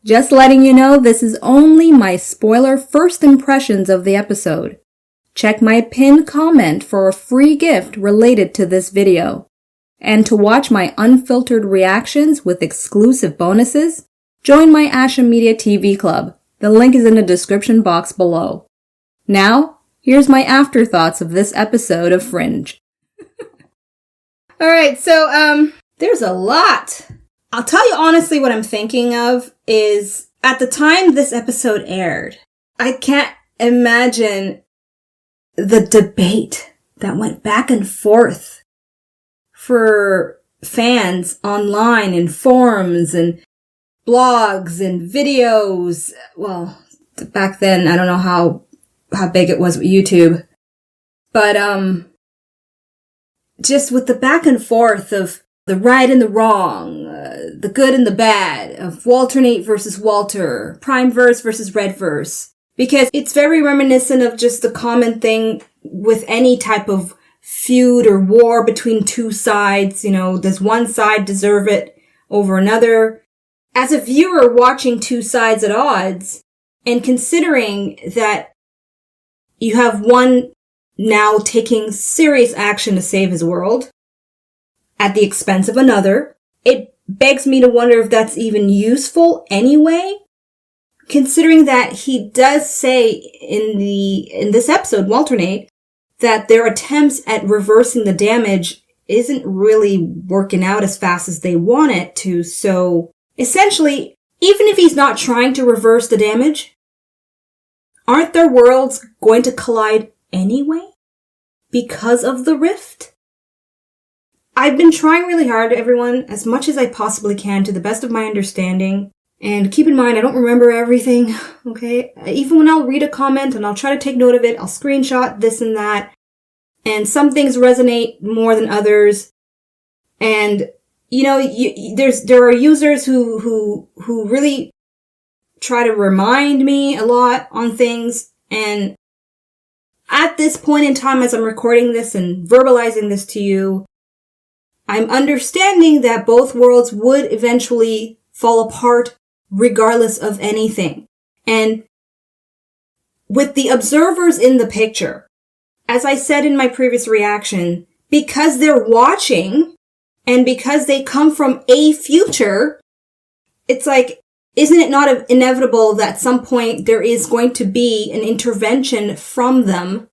Just letting you know this is only my spoiler first impressions of the episode. Check my pinned comment for a free gift related to this video. And to watch my unfiltered reactions with exclusive bonuses, join my Asha Media TV Club. The link is in the description box below. Now, here's my afterthoughts of this episode of Fringe. Alright, so, there's a lot. I'll tell you honestly what I'm thinking of is, at the time this episode aired, I can't imagine the debate that went back and forth for fans online and forums and blogs and videos. Well, back then, I don't know how big it was with YouTube. But, just with the back and forth of the right and the wrong, the good and the bad, of Walternate versus Walter, Prime verse versus Red verse. Because it's very reminiscent of just the common thing with any type of feud or war between two sides. You know, does one side deserve it over another? As a viewer watching two sides at odds, and considering that you have one now taking serious action to save his world at the expense of another, it begs me to wonder if that's even useful anyway. Considering that he does say in this episode, Walternate, that their attempts at reversing the damage isn't really working out as fast as they want it to. So essentially, even if he's not trying to reverse the damage, aren't their worlds going to collide anyway because of the rift? I've been trying really hard, everyone, as much as I possibly can, to the best of my understanding. And keep in mind, I don't remember everything, okay? Even when I'll read a comment and I'll try to take note of it, I'll screenshot this and that. And some things resonate more than others. And, you know, there are users who really try to remind me a lot on things. And at this point in time, as I'm recording this and verbalizing this to you, I'm understanding that both worlds would eventually fall apart regardless of anything. And with the observers in the picture, as I said in my previous reaction, because they're watching and because they come from a future, it's like, isn't it not inevitable that at some point there is going to be an intervention from them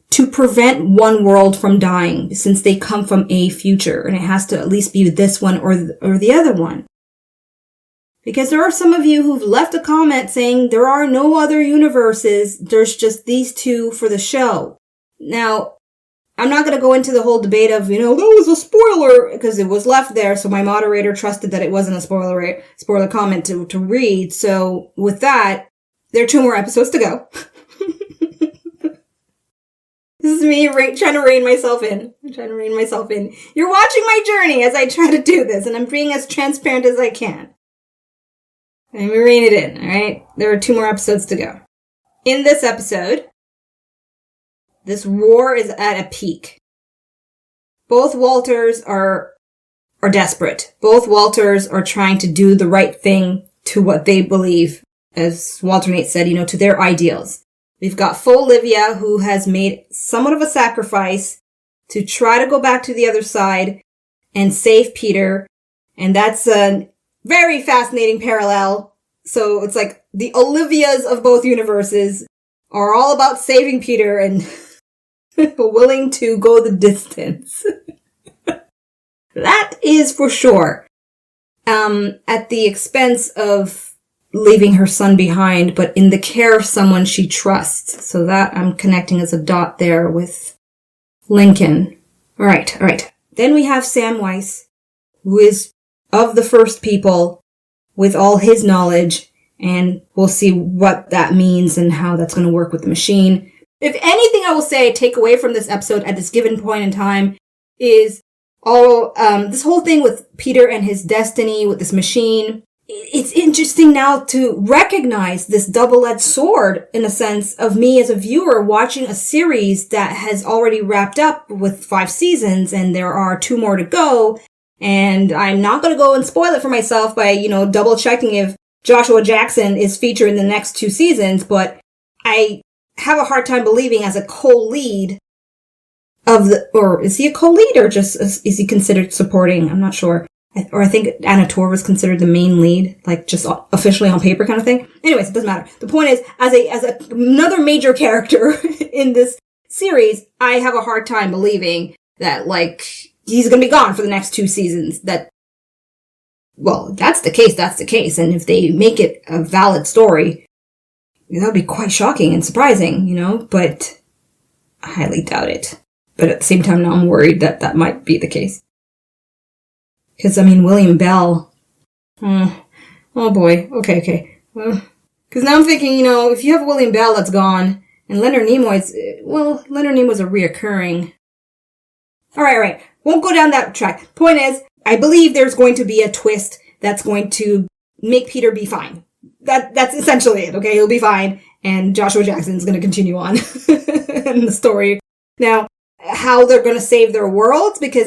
to prevent one world from dying, since they come from a future, and it has to at least be this one or the other one? Because there are some of you who've left a comment saying there are no other universes, there's just these two for the show. Now, I'm not going to go into the whole debate of, that was a spoiler, because it was left there, so my moderator trusted that it wasn't a spoiler comment to read. So with that, there are 2 more episodes to go. This is me trying to rein myself in. You're watching my journey as I try to do this, and I'm being as transparent as I can. Let me rein it in, alright? There are 2 more episodes to go. In this episode, this war is at a peak. Both Walters are desperate. Both Walters are trying to do the right thing to what they believe, as Walternate said, to their ideals. We've got Faux Olivia, who has made somewhat of a sacrifice to try to go back to the other side and save Peter. And that's a very fascinating parallel. So it's like the Olivias of both universes are all about saving Peter and willing to go the distance. That is for sure. At the expense of leaving her son behind, but in the care of someone she trusts. So that I'm connecting as a dot there with Lincoln. All right. Then we have Samwise, who is of the first people with all his knowledge, and we'll see what that means and how that's going to work with the machine. If anything I will say, take away from this episode at this given point in time is this whole thing with Peter and his destiny with this machine. It's interesting now to recognize this double-edged sword, in a sense, of me as a viewer watching a series that has already wrapped up with 5 seasons, and there are 2 more to go. And I'm not going to go and spoil it for myself by, double checking if Joshua Jackson is featured in the next 2 seasons, but I have a hard time believing as a co-lead or is he a co-lead or just is he considered supporting? I'm not sure. Or I think Anna Torv was considered the main lead, like just officially on paper kind of thing. Anyways, it doesn't matter. The point is, as another major character in this series, I have a hard time believing that, like, he's gonna be gone for the next 2 seasons. Well, that's the case. And if they make it a valid story, that would be quite shocking and surprising, but I highly doubt it. But at the same time, now I'm worried that might be the case. Because, William Bell. Oh boy. Okay. Well, because now I'm thinking, if you have William Bell that's gone, and Leonard Nimoy's a reoccurring. Alright. Won't go down that track. Point is, I believe there's going to be a twist that's going to make Peter be fine. That's essentially it, okay? He'll be fine, and Joshua Jackson's going to continue on in the story. Now, how they're going to save their worlds, because,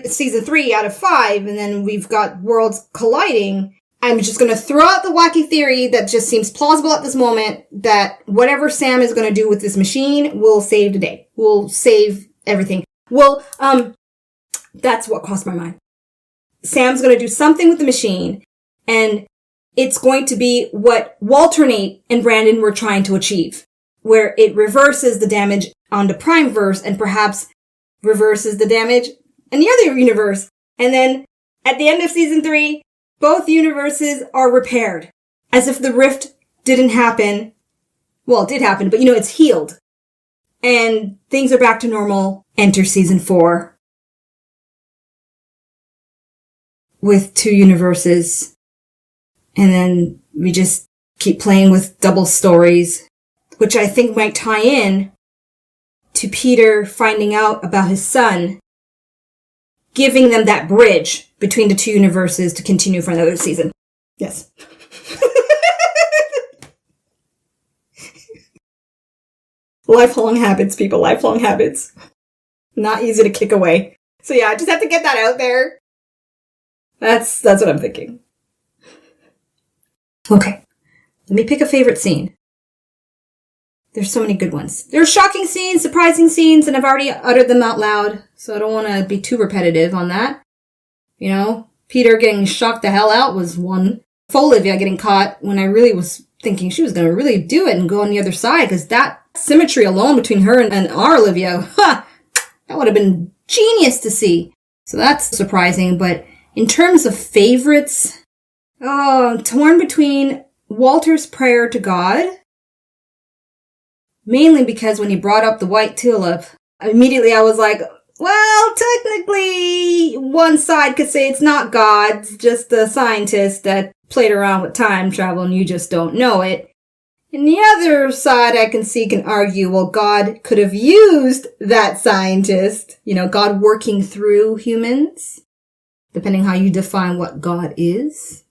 season 3 out of 5, and then we've got worlds colliding. I'm just going to throw out the wacky theory that just seems plausible at this moment, that whatever Sam is going to do with this machine will save the day. Will save everything. Well, that's what crossed my mind. Sam's going to do something with the machine, and it's going to be what Walternate and Brandon were trying to achieve, where it reverses the damage onto Primeverse and perhaps reverses the damage in the other universe. And then at the end of season 3, both universes are repaired. As if the rift didn't happen. Well, it did happen, but it's healed. And things are back to normal. Enter season 4. With 2 universes. And then we just keep playing with double stories, which I think might tie in to Peter finding out about his son, giving them that bridge between the 2 universes to continue for another season. Yes. Lifelong habits, people. Lifelong habits. Not easy to kick away. So yeah, I just have to get that out there. That's what I'm thinking. Okay. Let me pick a favorite scene. There's so many good ones. There's shocking scenes, surprising scenes, and I've already uttered them out loud, so I don't want to be too repetitive on that. Peter getting shocked the hell out was one. Olivia getting caught when I really was thinking she was going to really do it and go on the other side, because that symmetry alone between her and our Olivia, that would have been genius to see. So that's surprising, but in terms of favorites, I'm torn between Walter's prayer to God, mainly because when he brought up the white tulip, immediately I was like, well, technically, one side could say it's not God, it's just a scientist that played around with time travel and you just don't know it. And the other side I can argue, well, God could have used that scientist, God working through humans, depending how you define what God is.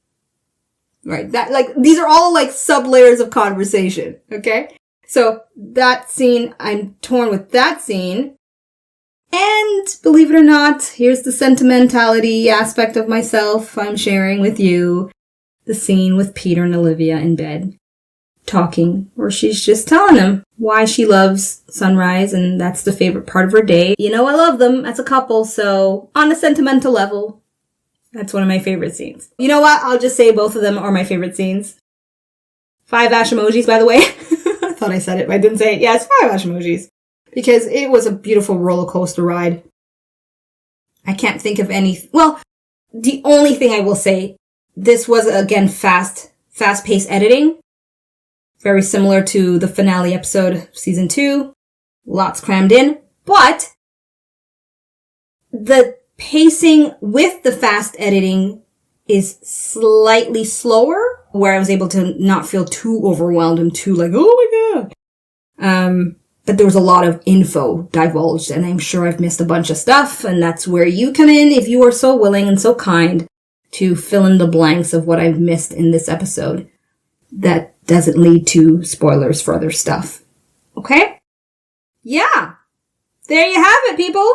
Right, these are all sub-layers of conversation, okay? So that scene, I'm torn with that scene. And believe it or not, here's the sentimentality aspect of myself I'm sharing with you. The scene with Peter and Olivia in bed, talking, where she's just telling him why she loves sunrise, and that's the favorite part of her day. I love them as a couple, so on a sentimental level, that's one of my favorite scenes. You know what? I'll just say both of them are my favorite scenes. 5 Ashamojis, by the way. I thought I said it, but I didn't say it. Yeah, it's 5 Ashamojis. Because it was a beautiful roller coaster ride. I can't think of any. Well, the only thing I will say, this was again fast-paced editing. Very similar to the finale episode of season 2. Lots crammed in. But the pacing with the fast editing is slightly slower, where I was able to not feel too overwhelmed and too oh my god. But there was a lot of info divulged, and I'm sure I've missed a bunch of stuff, and that's where you come in if you are so willing and so kind to fill in the blanks of what I've missed in this episode that doesn't lead to spoilers for other stuff. Okay? Yeah. There you have it, people.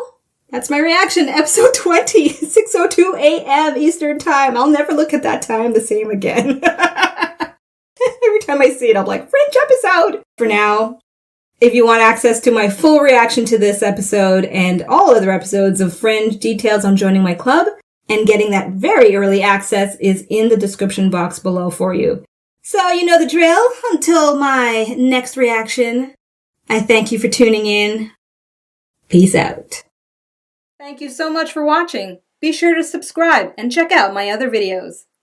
That's my reaction. Episode 20, 6:02 a.m. Eastern Time. I'll never look at that time the same again. Every time I see it, I'm like, Fringe episode! For now, if you want access to my full reaction to this episode and all other episodes of Fringe, details on joining my club and getting that very early access is in the description box below for you. So you know the drill. Until my next reaction, I thank you for tuning in. Peace out. Thank you so much for watching. Be sure to subscribe and check out my other videos.